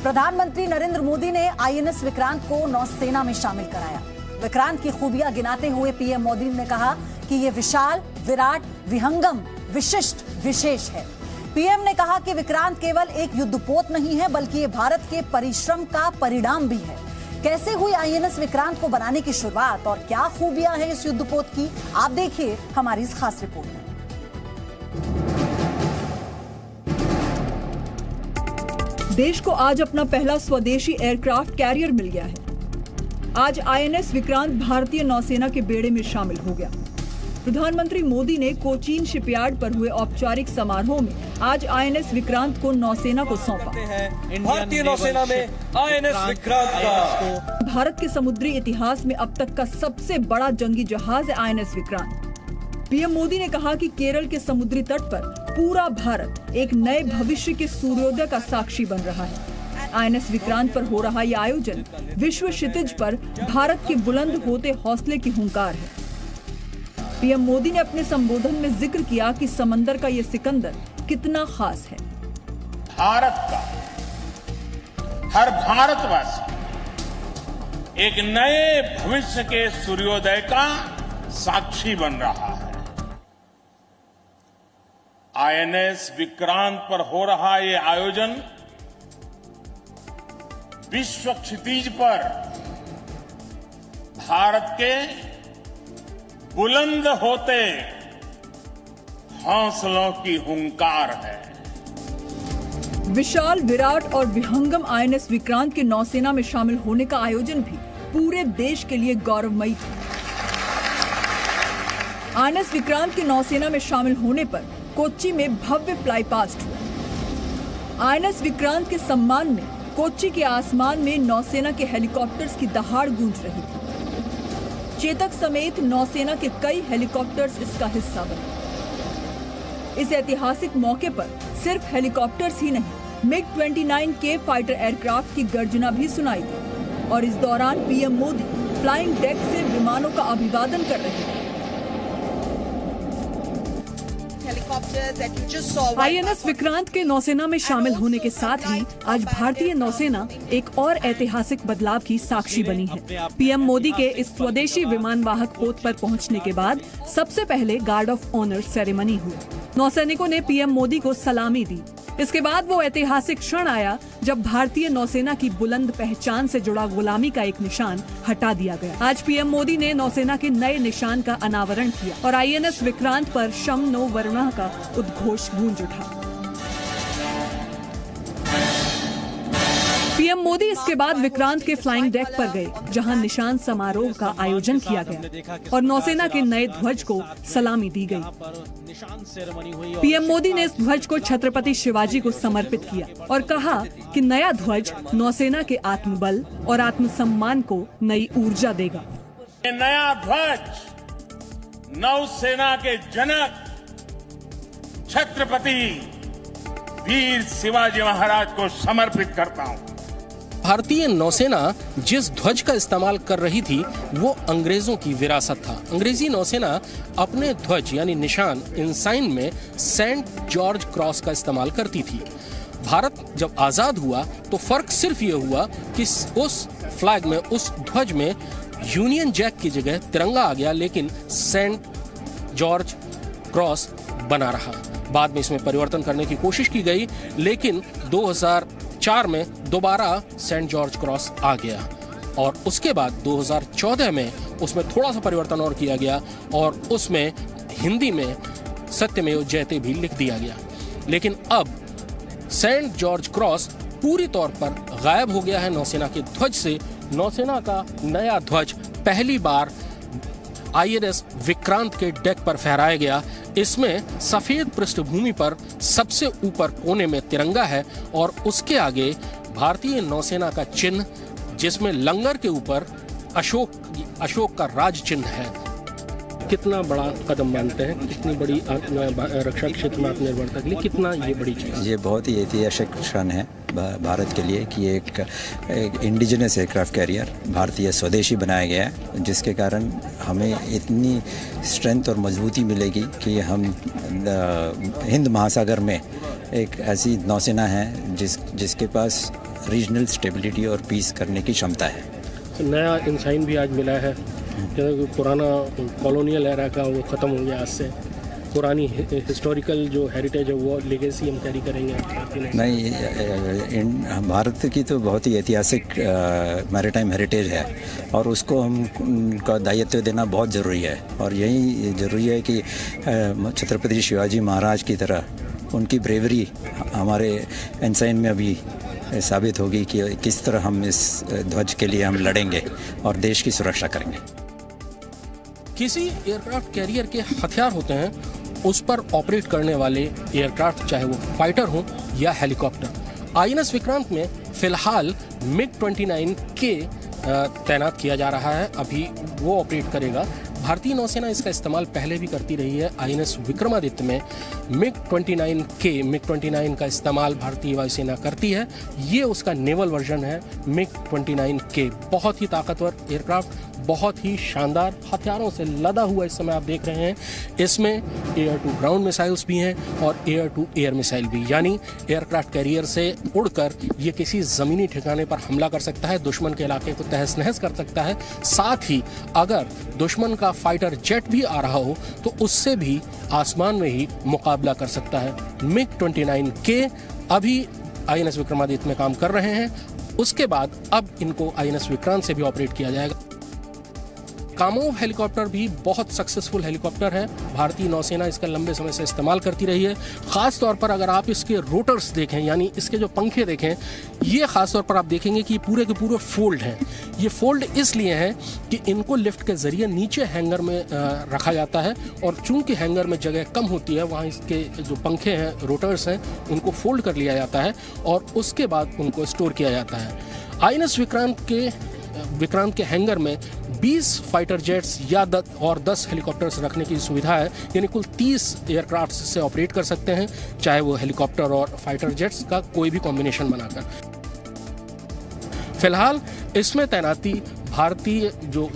प्रधानमंत्री नरेंद्र मोदी ने आईएनएस विक्रांत को नौसेना में शामिल कराया। विक्रांत की खूबियां गिनाते हुए पीएम मोदी ने कहा कि ये विशाल, विराट, विहंगम, विशिष्ट, विशेष है। पीएम ने कहा कि विक्रांत केवल एक युद्धपोत नहीं है, बल्कि ये भारत के परिश्रम का परिणाम भी है। कैसे हुई आईएनएस विक्रांत को बनाने की शुरुआत और क्या खूबियां हैं इस युद्धपोत की, आप देखिए हमारी इस खास रिपोर्ट में। देश को आज अपना पहला स्वदेशी एयरक्राफ्ट कैरियर मिल गया है। आज आईएनएस विक्रांत भारतीय नौसेना के बेड़े में शामिल हो गया। प्रधानमंत्री मोदी ने कोचीन शिपयार्ड पर हुए औपचारिक समारोह में आज आईएनएस विक्रांत को नौसेना को सौंपा। भारतीय नौसेना में आईएनएस विक्रांत का भारत के समुद्री इतिहास में अब तक का सबसे बड़ा जंगी जहाज है आईएनएस विक्रांत। पीएम मोदी ने कहा कि केरल के समुद्री तट पर पूरा भारत एक नए भविष्य के सूर्योदय का साक्षी बन रहा है। आईएनएस विक्रांत पर हो रहा यह आयोजन विश्व क्षितिज पर भारत के बुलंद होते हौसले की हुंकार है। पीएम मोदी ने अपने संबोधन में जिक्र किया कि समंदर का ये सिकंदर कितना खास है। भारत का हर भारतवासी एक नए भविष्य के सूर्योदय का साक्षी बन रहा है। आईएनएस विक्रांत पर हो रहा ये आयोजन विश्व क्षितिज पर भारत के बुलंद होते हौसलों की हुंकार है। विशाल, विराट और विहंगम आईएनएस विक्रांत के नौसेना में शामिल होने का आयोजन भी पूरे देश के लिए गौरवमयी था। आईएनएस विक्रांत के नौसेना में शामिल होने पर कोच्चि में भव्य फ्लाई पास्ट हुआ। आईएनएस विक्रांत के सम्मान में कोच्चि के आसमान में नौसेना के हेलीकॉप्टर्स की दहाड़ गूंज रही थी। चेतक समेत नौसेना के कई हेलीकॉप्टर्स इसका हिस्सा बने। इस ऐतिहासिक मौके पर सिर्फ हेलीकॉप्टर्स ही नहीं, MiG-29K फाइटर एयरक्राफ्ट की गर्जना भी सुनाई दी और इस दौरान पीएम मोदी फ्लाइंग डेक से विमानों का अभिवादन कर रहे थे। आईएनएस विक्रांत के नौसेना में शामिल होने के साथ ही आज भारतीय नौसेना एक और ऐतिहासिक बदलाव की साक्षी बनी है। पीएम मोदी के इस स्वदेशी विमानवाहक पोत पर पहुंचने के बाद सबसे पहले गार्ड ऑफ ऑनर सेरेमनी हुई। नौसैनिकों ने पीएम मोदी को सलामी दी। इसके बाद वो ऐतिहासिक क्षण आया जब भारतीय नौसेना की बुलंद पहचान से जुड़ा गुलामी का एक निशान हटा दिया गया। आज पीएम मोदी ने नौसेना के नए निशान का अनावरण किया और आईएनएस विक्रांत पर शम नो वरुणः का उद्घोष गूंज उठा। पीएम मोदी इसके बाद विक्रांत के फ्लाइंग डेक पर गए, जहां निशान समारोह का आयोजन किया गया और नौसेना के नए ध्वज को सलामी दी गई। पीएम मोदी ने इस ध्वज को छत्रपति शिवाजी को समर्पित किया और कहा कि नया ध्वज नौसेना के आत्मबल और आत्मसम्मान को नई ऊर्जा देगा। ये नया ध्वज नौसेना के जनक छत्रपति वीर शिवाजी महाराज को समर्पित करता हूँ। भारतीय नौसेना जिस ध्वज का इस्तेमाल कर रही थी वो अंग्रेजों की विरासत था। अंग्रेजी नौसेना अपने ध्वज यानी निशान इंसाइन में सेंट जॉर्ज क्रॉस का इस्तेमाल करती थी। भारत जब आजाद हुआ तो फर्क सिर्फ ये हुआ कि उस फ्लैग में, उस ध्वज में यूनियन जैक की जगह तिरंगा आ गया, लेकिन सेंट जॉर्ज क्रॉस बना रहा। बाद में इसमें परिवर्तन करने की कोशिश की गई, लेकिन 2004 में दोबारा सेंट जॉर्ज क्रॉस आ गया और उसके बाद 2014 में उसमें थोड़ा सा परिवर्तन और किया गया और उसमें हिंदी में सत्यमेव जयते भी लिख दिया गया। लेकिन अब सेंट जॉर्ज क्रॉस पूरी तौर पर गायब हो गया है नौसेना के ध्वज से। नौसेना का नया ध्वज पहली बार आईएनएस विक्रांत के डेक पर फहराया गया। इसमें सफेद पृष्ठभूमि पर सबसे ऊपर कोने में तिरंगा है और उसके आगे भारतीय नौसेना का चिन्ह, जिसमें लंगर के ऊपर अशोक का राज चिन्ह है। कितना बड़ा कदम मानते हैं, कितनी बड़ी रक्षा क्षेत्र में आत्मनिर्भरता के लिए कितना ये बड़ी चीज? ये बहुत ही ऐतिहासिक क्षण है भारत के लिए कि एक इंडिजिनस एयरक्राफ्ट कैरियर भारतीय स्वदेशी बनाया गया है, जिसके कारण हमें इतनी स्ट्रेंथ और मजबूती मिलेगी कि हम हिंद महासागर में एक ऐसी नौसेना है जिसके पास रीजनल स्टेबिलिटी और पीस करने की क्षमता है। नया इंसाइन भी आज मिला है, पुराना कॉलोनियल एरा का वो ख़त्म हो गया, आज से पुरानी हिस्टोरिकल जो हेरिटेज है वो लेगेसी हम कैरी करेंगे। नहीं, भारत की तो बहुत ही ऐतिहासिक मैरीटाइम हेरिटेज है और उसको हम का दायित्व देना बहुत ज़रूरी है। और यही ज़रूरी है कि छत्रपति शिवाजी महाराज की तरह उनकी ब्रेवरी हमारे एंसाइन में अभी साबित होगी कि किस तरह हम इस ध्वज के लिए हम लड़ेंगे और देश की सुरक्षा करेंगे। किसी एयरक्राफ्ट कैरियर के हथियार होते हैं, उस पर ऑपरेट करने वाले एयरक्राफ्ट चाहे वो फाइटर हो या हेलीकॉप्टर। आईएनएस विक्रांत में फिलहाल MiG-29K तैनात किया जा रहा है, अभी वो ऑपरेट करेगा। भारतीय नौसेना इसका इस्तेमाल पहले भी करती रही है। आईएनएस विक्रमादित्य में MiG-29 का इस्तेमाल भारतीय वायुसेना करती है। ये उसका नेवल वर्जन है MiG-29K। बहुत ही ताकतवर एयरक्राफ्ट, बहुत ही शानदार हथियारों से लदा हुआ इस समय आप देख रहे हैं। इसमें एयर टू ग्राउंड मिसाइल्स भी हैं और एयर टू एयर मिसाइल भी, यानी एयरक्राफ्ट कैरियर से उड़कर ये किसी ज़मीनी ठिकाने पर हमला कर सकता है, दुश्मन के इलाके को तहस नहस कर सकता है। साथ ही अगर दुश्मन का फाइटर जेट भी आ रहा हो तो उससे भी आसमान में ही मुकाबला कर सकता है। MiG-29K अभी आईएनएस विक्रमादित्य में काम कर रहे हैं, उसके बाद अब इनको आईएनएस विक्रांत से भी ऑपरेट किया जाएगा। कामोव हेलीकॉप्टर भी बहुत सक्सेसफुल हेलीकॉप्टर है, भारतीय नौसेना इसका लंबे समय से इस्तेमाल करती रही है। खास तौर पर अगर आप इसके रोटर्स देखें, यानी इसके जो पंखे देखें, ये खास तौर पर आप देखेंगे कि पूरे के पूरे फोल्ड हैं। ये फोल्ड इसलिए हैं कि इनको लिफ्ट के जरिए नीचे हैंगर में रखा जाता है और चूंकि हैंगर में जगह कम होती है, वहाँ इसके जो पंखे हैं, रोटर्स हैं, उनको फोल्ड कर लिया जाता है और उसके बाद उनको स्टोर किया जाता है। आईएनएस विक्रांत के हैंगर में 20 फाइटर जेट्स या 10 हेलीकॉप्टर्स रखने की सुविधा है, यानी कुल 30 एयरक्राफ्ट से ऑपरेट कर सकते हैं, चाहे वो हेलीकॉप्टर और फाइटर जेट्स का कोई भी कॉम्बिनेशन बनाकर। फिलहाल इसमें तैनाती भारतीय जो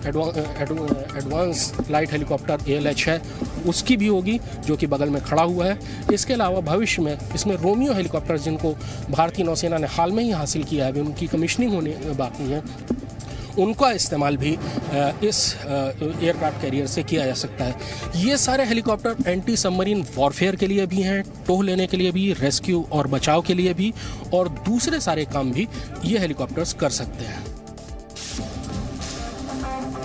एडवांस लाइट हेलीकॉप्टर ALH है उसकी भी होगी, जो कि बगल में खड़ा हुआ है। इसके अलावा भविष्य में इसमें रोमियो हेलीकॉप्टर, जिनको भारतीय नौसेना ने हाल में ही हासिल किया है, अभी उनकी कमीशनिंग होने बाकी है, उनका इस्तेमाल भी इस एयरक्राफ्ट कैरियर से किया जा सकता है। ये सारे हेलीकॉप्टर एंटी सबमरीन वॉरफेयर के लिए भी हैं, टोह लेने के लिए भी, रेस्क्यू और बचाव के लिए भी, और दूसरे सारे काम भी ये हेलीकॉप्टर्स कर सकते हैं।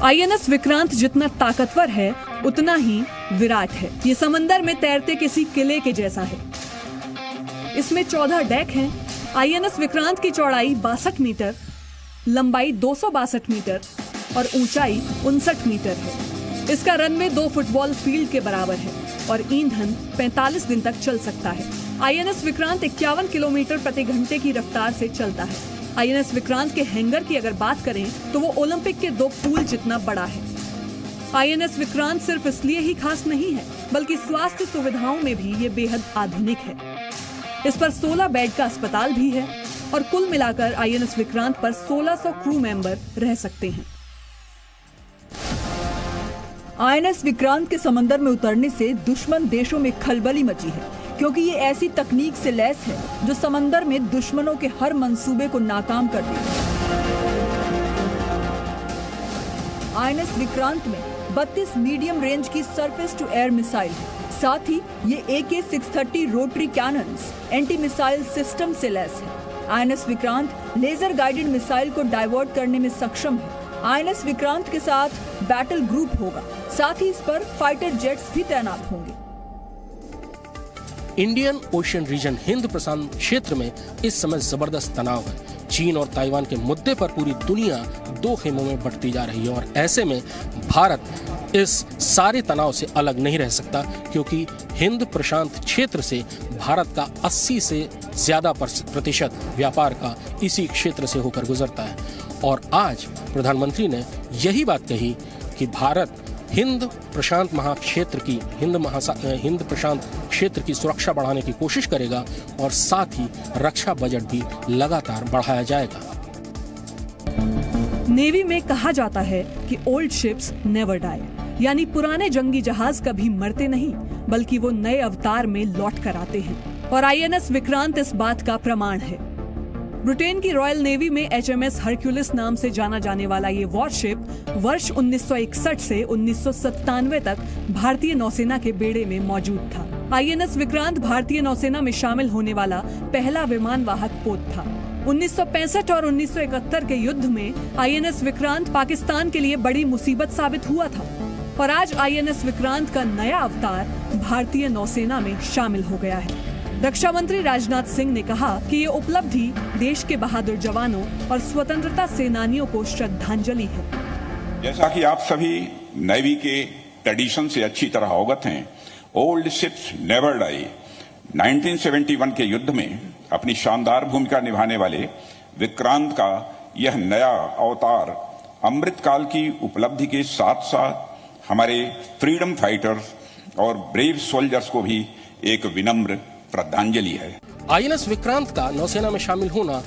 आईएनएस विक्रांत जितना ताकतवर है उतना ही विराट है। ये समंदर में तैरते किसी किले के जैसा है। इसमें 14 डेक हैं। आईएनएस विक्रांत की चौड़ाई 62 मीटर, लंबाई 262 मीटर और ऊंचाई 59 मीटर है। इसका रनवे 2 फुटबॉल फील्ड के बराबर है और ईंधन 45 दिन तक चल सकता है। आईएनएस विक्रांत 51 किलोमीटर प्रति घंटे की रफ्तार से चलता है। आईएनएस विक्रांत के हैंगर की अगर बात करें तो वो ओलंपिक के 2 पूल जितना बड़ा है। आईएनएस विक्रांत सिर्फ इसलिए ही खास नहीं है, बल्कि स्वास्थ्य सुविधाओं में भी ये बेहद आधुनिक है। इस पर 16 बेड का अस्पताल भी है और कुल मिलाकर आईएनएस विक्रांत पर 1600 क्रू मेंबर रह सकते हैं। आईएनएस विक्रांत के समंदर में उतरने से दुश्मन देशों में खलबली मची है, क्योंकि ये ऐसी तकनीक से लैस है जो समंदर में दुश्मनों के हर मंसूबे को नाकाम कर देगी। आईएनएस विक्रांत में 32 मीडियम रेंज की सरफेस टू एयर मिसाइल है। साथ ही ये AK-630 rotary cannons anti missile system से लैस है। INS Vikrant laser guided missile को डाइवर्ट करने में सक्षम है। आईएनएस विक्रांत के साथ बैटल ग्रुप होगा, साथ ही इस पर फाइटर जेट्स भी तैनात होंगे। इंडियन ओशन रीजन, हिंद प्रशांत क्षेत्र में इस समय जबरदस्त तनाव है। चीन और ताइवान के मुद्दे पर पूरी दुनिया 2 खेमों में बंटती जा रही है और ऐसे में भारत इस सारे तनाव से अलग नहीं रह सकता, क्योंकि हिंद प्रशांत क्षेत्र से भारत का 80 से ज्यादा प्रतिशत व्यापार का इसी क्षेत्र से होकर गुजरता है। और आज प्रधानमंत्री ने यही बात कही कि भारत हिंद प्रशांत महाक्षेत्र की हिंद प्रशांत क्षेत्र की सुरक्षा बढ़ाने की कोशिश करेगा और साथ ही रक्षा बजट भी लगातार बढ़ाया जाएगा। नेवी में कहा जाता है कि ओल्ड शिप्स नेवर डाई, यानी पुराने जंगी जहाज कभी मरते नहीं, बल्कि वो नए अवतार में लौट कर आते हैं। और आईएनएस विक्रांत इस बात का प्रमाण है। ब्रिटेन की रॉयल नेवी में HMS हरक्यूलिस नाम से जाना जाने वाला ये वॉरशिप वर्ष 1961 से 1997 तक भारतीय नौसेना के बेड़े में मौजूद था। INS विक्रांत भारतीय नौसेना में शामिल होने वाला पहला विमान वाहक पोत था। 1965 और 1971 के युद्ध में INS विक्रांत पाकिस्तान के लिए बड़ी मुसीबत साबित हुआ था और आज INS विक्रांत का नया अवतार भारतीय नौसेना में शामिल हो गया है। रक्षा मंत्री राजनाथ सिंह ने कहा कि ये उपलब्धि देश के बहादुर जवानों और स्वतंत्रता सेनानियों को श्रद्धांजलि है। जैसा कि आप सभी नेवी के ट्रेडिशन से अच्छी तरह अवगत हैं, ओल्ड शिप्स नेवर डाई। 1971 के युद्ध में अपनी शानदार भूमिका निभाने वाले विक्रांत का यह नया अवतार अमृतकाल की उपलब्धि के साथ साथ हमारे फ्रीडम फाइटर्स और ब्रेव सोल्जर्स को भी एक विनम्र श्रद्धांजलि है। INS विक्रांत का नौसेना में शामिल होना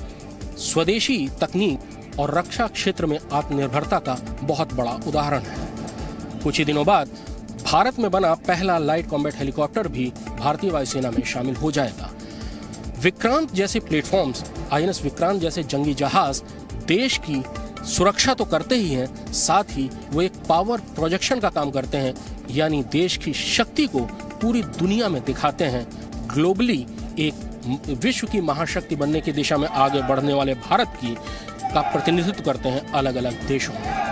स्वदेशी तकनीक और रक्षा क्षेत्र में आत्मनिर्भरता का बहुत बड़ा उदाहरण है। कुछ ही दिनों बाद भारत में बना पहला लाइट कॉम्बैट हेलीकॉप्टर भी भारतीय वायुसेना में शामिल हो जाएगा। विक्रांत जैसे प्लेटफॉर्म्स, INS विक्रांत जैसे जंगी जहाज देश की सुरक्षा तो करते ही हैं, साथ ही वो एक पावर प्रोजेक्शन का काम करते हैं, यानी देश की शक्ति को पूरी दुनिया में दिखाते हैं। ग्लोबली एक विश्व की महाशक्ति बनने की दिशा में आगे बढ़ने वाले भारत का प्रतिनिधित्व करते हैं अलग अलग देशों में।